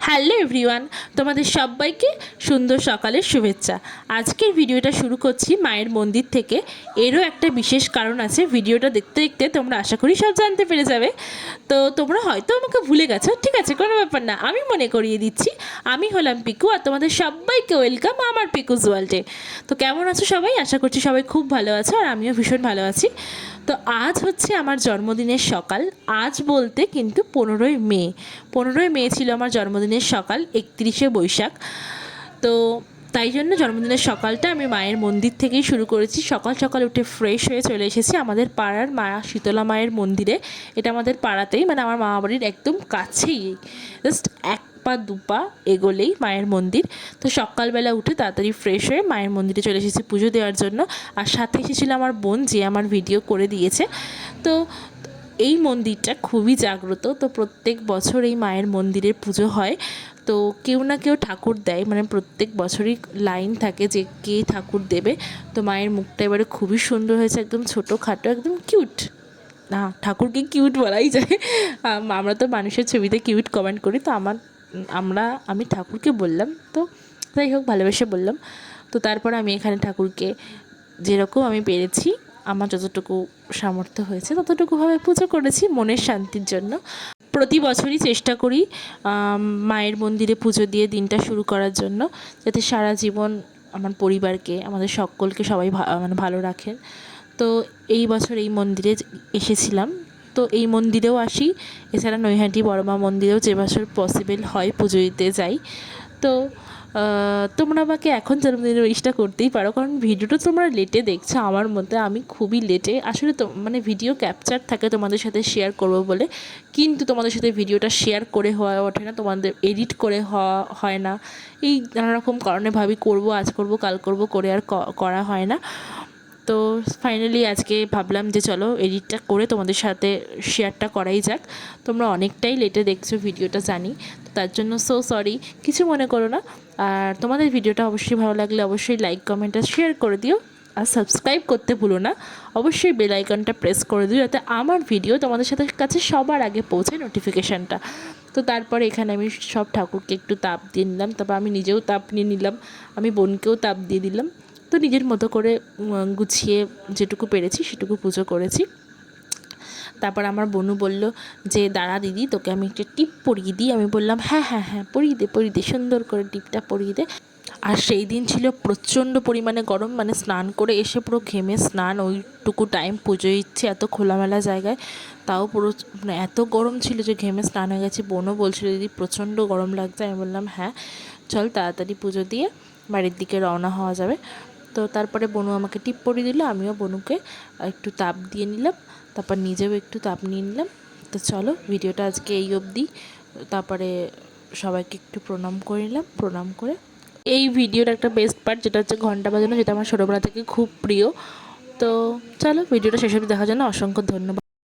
Hello everyone, তোমাদের সবাইকে সুন্দর সকালের শুভেচ্ছা। আজকের ভিডিওটা শুরু করছি মায়ের মন্দির থেকে। এরও একটা বিশেষ কারণ আছে। ভিডিওটা দেখতে দেখতে তোমরা আশা করি সব জানতে পেরে যাবে। তো তোমরা হয়তো আমাকে ভুলে গেছো, ঠিক আছে, কোনো ব্যাপার না, আমি মনে করিয়ে দিচ্ছি। আমি হলাম পিকু, আর তোমাদের সবাইকে ওয়েলকাম আমার পিকুজ ওয়ার্ল্ডে। তো কেমন আছো সবাই? আশা করছি সবাই খুব ভালো আছো, আর আমিও ভীষণ ভালো আছি। তো আজ হচ্ছে আমার জন্মদিনের সকাল। আজ বলতে কিন্তু 15ই মে। 15ই মে ছিল আমার জন্মদিনের সকাল, 31শে বৈশাখ। তো তাই জন্য জন্মদিনের সকালটা আমি মায়ের মন্দির থেকেই শুরু করেছি। সকাল সকাল উঠে ফ্রেশ হয়ে চলে এসেছি আমাদের পাড়ার মা শীতলা মায়ের মন্দিরে। এটা আমাদের পাড়াতেই, মানে আমার মামা বাড়ির একদম কাছেই, জাস্ট 1 পা 2 পা এগোলেই মায়ের মন্দির। তো সকালবেলা উঠে তাড়াতাড়ি ফ্রেশ হয়ে মায়ের মন্দিরে চলে এসেছি পুজো দেওয়ার জন্য। আর সাথে এসেছিল আমার বোন, যে আমার ভিডিও করে দিয়েছে। তো এই মন্দিরটা খুবই জাগ্রত। তো প্রত্যেক বছর এই মায়ের মন্দিরে পুজো হয়। তো কেউ না কেউ ঠাকুর দেয়, মানে প্রত্যেক বছরই লাইন থাকে যে কে ঠাকুর দেবে। তো মায়ের মুখটা এবারে খুবই সুন্দর হয়েছে, একদম ছোটোখাটো, একদম কিউট। না, ঠাকুরকে কিউট বলাই যায়। আমরা তো মানুষের ছবিতে কিউট কমেন্ট করি, তো আমি ঠাকুরকে বললাম। তো যাই হোক, ভালোবেসে বললাম। তো তারপর আমি এখানে ঠাকুরকে যেরকম আমি পেরেছি, আমার যতটুকু সামর্থ্য হয়েছে ততটুকুভাবে পুজো করেছি মনের শান্তির জন্য। প্রতি বছরই চেষ্টা করি মায়ের মন্দিরে পুজো দিয়ে দিনটা শুরু করার জন্য, যাতে সারা জীবন আমার পরিবারকে, আমাদের সকলকে সবাই মানে ভালো রাখেন। তো এই বছর এই মন্দিরে এসেছিলাম। তো এই মন্দিরেও আসি, এছাড়া নৈহাটি বড়মা মন্দিরেও যে বছর পসিবল হয় পুজো দিতে যাই। তো তোমরা আমাকে এখন জন্মদিনের উইশটা করতেই পারো, কারণ ভিডিওটা তোমরা লেটে দেখছো। আমার মতে আমি খুবই লেটে আসলে, তো মানে ভিডিও ক্যাপচার থাকে তোমাদের সাথে শেয়ার করব বলে, কিন্তু তোমাদের সাথে ভিডিওটা শেয়ার করে হওয়া ওঠে না, তোমাদের এডিট করে হওয়া হয় না। এই নানারকম কারণে ভাবি করব, আজ করব, কাল করব করে আর করা হয় না। তো ফাইনালি আজকে ভাবলাম যে চলো এডিটটা করে তোমাদের সাথে শেয়ারটা করাই যাক। তোমরা অনেকটাই লেটে দেখছো ভিডিওটা জানি, তো তার জন্য সো সরি, কিছু মনে করো না। আর তোমাদের ভিডিওটা অবশ্যই ভালো লাগলে অবশ্যই লাইক কমেন্ট আর শেয়ার করে দিও। আর সাবস্ক্রাইব করতে ভুলো না, অবশ্যই বেল আইকনটা প্রেস করে দিও, যাতে আমার ভিডিও তোমাদের সাথে কাছে সবার আগে পৌঁছে নোটিফিকেশানটা। তো তারপরে এখানে আমি সব ঠাকুরকে একটু তাপ দিয়ে নিলাম, তারপর আমি নিজেও তাপ নিয়ে নিলাম, আমি বোনকেও তাপ দিয়ে দিলাম। তো নিজের মতো করে গুছিয়ে যেটুকু পেরেছি সেটুকু পুজো করেছি। তারপর আমার বোনু বলল যে দাঁড়া দিদি, তোকে আমি একটা টিপ পরিয়ে দিই। আমি বললাম হ্যাঁ হ্যাঁ হ্যাঁ, পরিয়ে দে, সুন্দর করে টিপটা পরিয়ে দে। আর সেই দিন ছিল প্রচণ্ড পরিমাণে গরম, মানে স্নান করে এসে পুরো ঘেমে স্নান, ওইটুকু টাইম পুজো দিচ্ছে এত খোলামেলা জায়গায়, তাও পুরো মানে এত গরম ছিল যে ঘেমে স্নান হয়ে গেছে। বোনও বলছিল দিদি প্রচণ্ড গরম লাগছে। আমি বললাম হ্যাঁ চল তাড়াতাড়ি পুজো দিয়ে বাড়ির দিকে রওনা হওয়া যাবে। তো তারপরে বনু আমাকে টিপ পরিয়ে দিল, আমিও বনুকে একটু তাপ দিয়ে নিলাম, তারপর নিজেও একটু তাপ নিয়ে নিলাম। তো চলো ভিডিওটা আজকে এই অবধি। তারপরে সবাইকে একটু প্রণাম করে নিলাম, প্রণাম করে এই ভিডিওর একটা বেস্ট পার্ট, যেটা হচ্ছে ঘন্টা বাজানো, যেটা আমার ছোটোবেলা থেকে খুব প্রিয়। তো চলো ভিডিওটা শেষ অবধি দেখার জন্য অসংখ্য ধন্যবাদ।